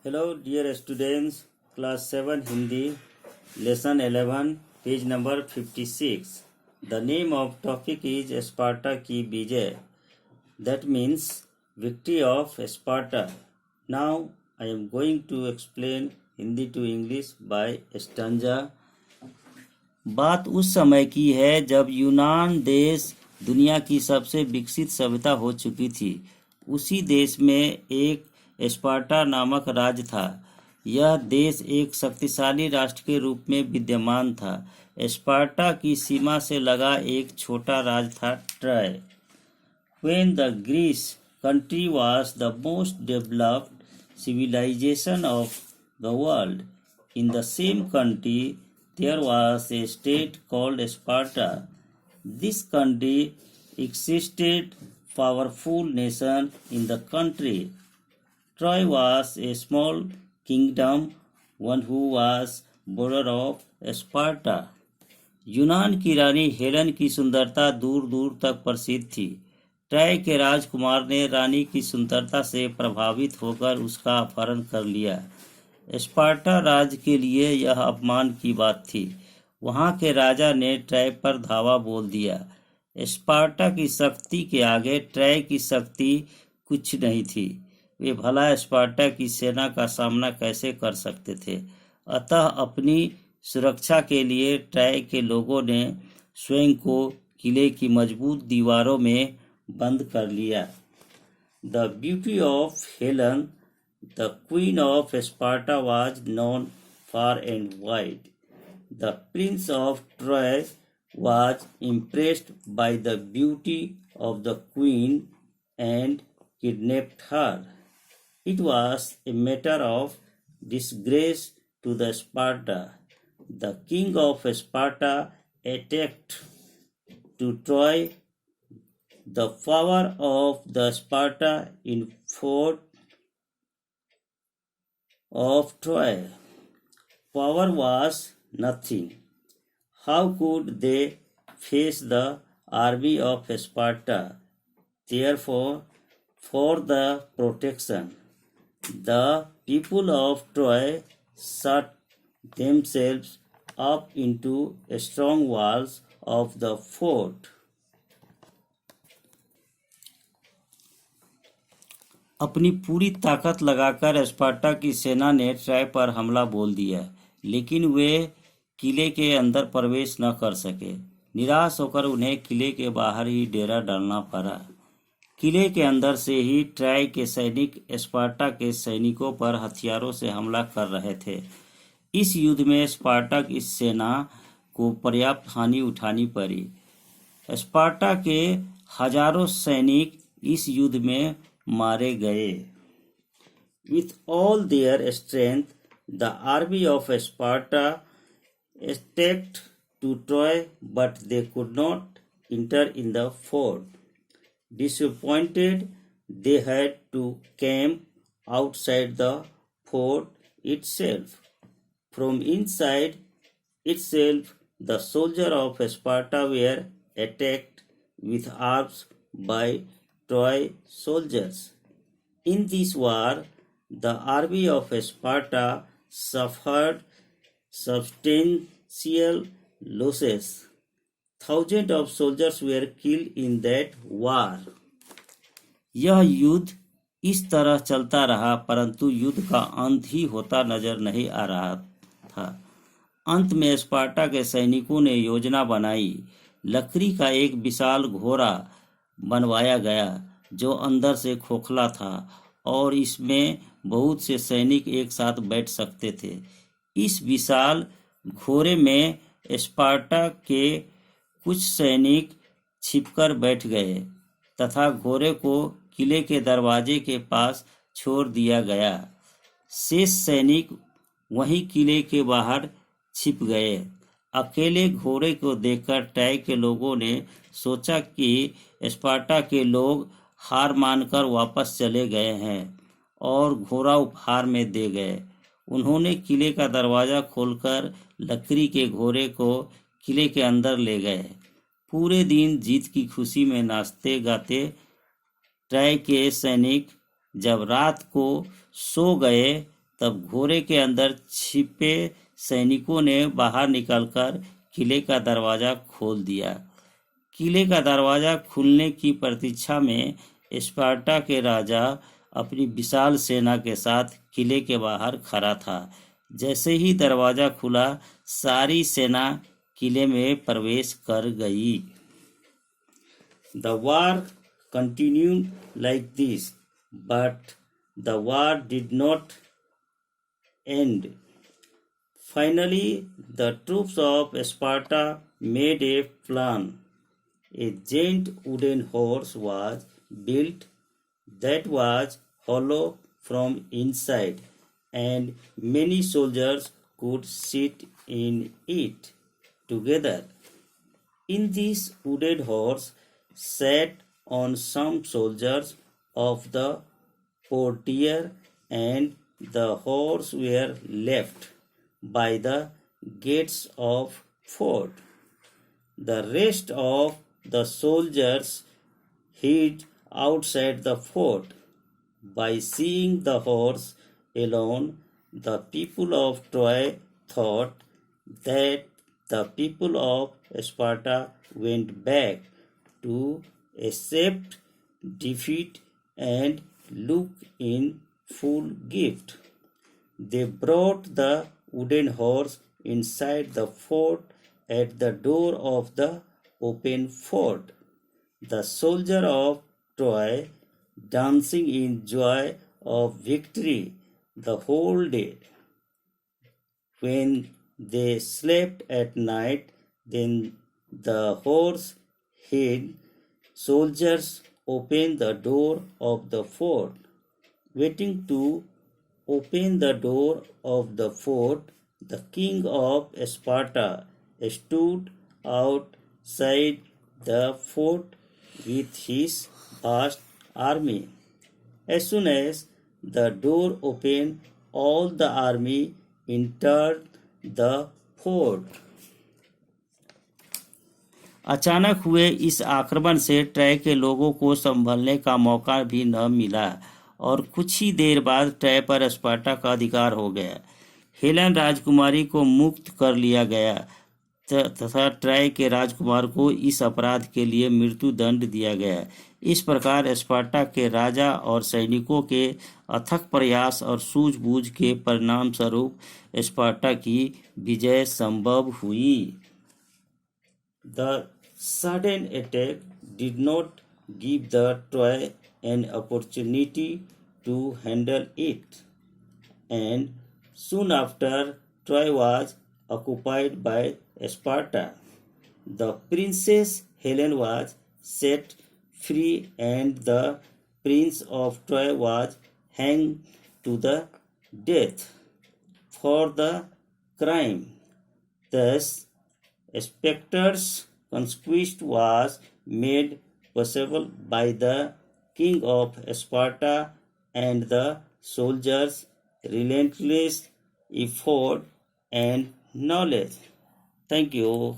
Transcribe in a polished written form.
Hello dear students, class 7 Hindi, lesson 11, page number 56. The name of topic is Sparta ki Vijay. That means victory of Sparta. Now I am going to explain Hindi to English by stanza. बात उस समय की है जब यूनान देश दुनिया की सबसे विकसित सभ्यता हो चुकी थी। उसी देश में एक स्पार्टा नामक राज्य था। यह देश एक शक्तिशाली राष्ट्र के रूप में विद्यमान था। स्पार्टा की सीमा से लगा एक छोटा राज्य था Troy. When the Greece country was the most developed civilization of the world, in the same country there was a state called Sparta. This country existed powerful nation in the country. Troy was a small kingdom, one who was border of Sparta. यूनान की रानी Helen की सुंदरता दूर दूर तक प्रसिद्ध थी। Troy के राजकुमार ने रानी की सुंदरता से प्रभावित होकर उसका अपहरण कर लिया। स्पार्टा राज्य के लिए यह अपमान की बात थी। वहां के राजा ने ट्रॉय पर धावा बोल दिया। स्पार्टा की शक्ति के आगे ट्रॉय की शक्ति कुछ नहीं थी। वे भला स्पार्टा की सेना का सामना कैसे कर सकते थे। अतः अपनी सुरक्षा के लिए ट्रॉय के लोगों ने स्वयं को किले की मजबूत दीवारों में बंद कर लिया। The beauty of Helen, the queen of Sparta, was known far and wide. The prince of Troy was impressed by the beauty of the queen and kidnapped her. It was a matter of disgrace to the Sparta. The king of Sparta attacked to Troy. The power of the Sparta in fort of Troy. Power was nothing. How could they face the army of Sparta? Therefore, for the protection, the people of Troy shut themselves up into strong walls of the fort. अपनी पूरी ताकत लगाकर Sparta की सेना ने Troy पर हमला बोल दिया, लेकिन वे किले के अंदर प्रवेश न कर सके। निराश होकर उन्हें किले के बाहर ही डेरा डालना पड़ा। किले के अंदर से ही ट्रॉय के सैनिक स्पार्टा के सैनिकों पर हथियारों से हमला कर रहे थे। इस युद्ध में स्पार्टा की सेना को पर्याप्त हानि उठानी पड़ी। स्पार्टा के हजारों सैनिक इस युद्ध में मारे गए। With all their strength, the army of Sparta attacked to Troy, but they could not enter in the fort. Disappointed, they had to camp outside the fort itself. From inside itself, the soldiers of Sparta were attacked with arms by Troy soldiers. In this war, the army of Sparta suffered substantial losses. Thousands of soldiers were killed in that war. यह युद्ध इस तरह चलता रहा, परंतु युद्ध का अंत ही होता नजर नहीं आ रहा था। अंत में स्पार्टा के सैनिकों ने योजना बनाई। लकड़ी का एक विशाल घोड़ा बनवाया गया जो अंदर से खोखला था और इसमें बहुत से सैनिक एक साथ बैठ सकते थे। इस विशाल घोड़े में स्पार्टा के कुछ सैनिक छिपकर बैठ गए तथा घोड़े को किले के दरवाजे के पास छोड़ दिया गया। शेष सैनिक वहीं किले के बाहर छिप गए। अकेले घोड़े को देखकर ट्रॉय के लोगों ने सोचा कि स्पार्टा के लोग हार मानकर वापस चले गए हैं और घोड़ा उपहार में दे गए। उन्होंने किले का दरवाजा खोलकर लकड़ी के घोड़े को किले के अंदर ले गए। पूरे दिन जीत की खुशी में नाचते गाते ट्रॉय के सैनिक जब रात को सो गए तब घोड़े के अंदर छिपे सैनिकों ने बाहर निकलकर किले का दरवाजा खोल दिया। किले का दरवाजा खुलने की प्रतीक्षा में स्पार्टा के राजा अपनी विशाल सेना के साथ किले के बाहर खड़ा था। जैसे ही दरवाजा खुला, सारी सेना किले में प्रवेश कर गई। The war continued like this, but the war did not end. Finally, the troops of Sparta made a plan. A giant wooden horse was built that was hollow from inside, and many soldiers could sit in it together. In this wooden horse sat on some soldiers of the portier, and the horse were left by the gates of fort. The rest of the soldiers hid outside the fort. By seeing the horse alone, the people of Troy thought that the people of Sparta went back to accept defeat and look in full gift. They brought the wooden horse inside the fort at the door of the open fort. The soldier of Troy dancing in joy of victory the whole day. When they slept at night, then the horse hid. Soldiers opened the door of the fort. Waiting to open the door of the fort, the king of Sparta stood outside the fort with his vast army. As soon as the door opened, all the army entered the fort. अचानक हुए इस आक्रमण से try के लोगों को संभलने का मौका भी न मिला और कुछ ही देर बाद ट्रय पर स्पार्टा का अधिकार हो गया। हेलेन राजकुमारी को मुक्त कर लिया गया तथा ट्रय के राजकुमार को इस अपराध के लिए मृत्यु दंड दिया गया। इस प्रकार स्पार्टा के राजा और सैनिकों के अथक प्रयास और सूझबूझ के परिणाम स्वरूप स्पार्टा की विजय संभव हुई। The sudden attack did not give the Troy an opportunity to handle it, and soon after Troy was occupied by Sparta. The princess Helen was set free, and the prince of Troy was hanged to the death for the crime. Thus, Sparta's conquest was made possible by the king of Sparta and the soldiers' relentless effort and knowledge. Thank you.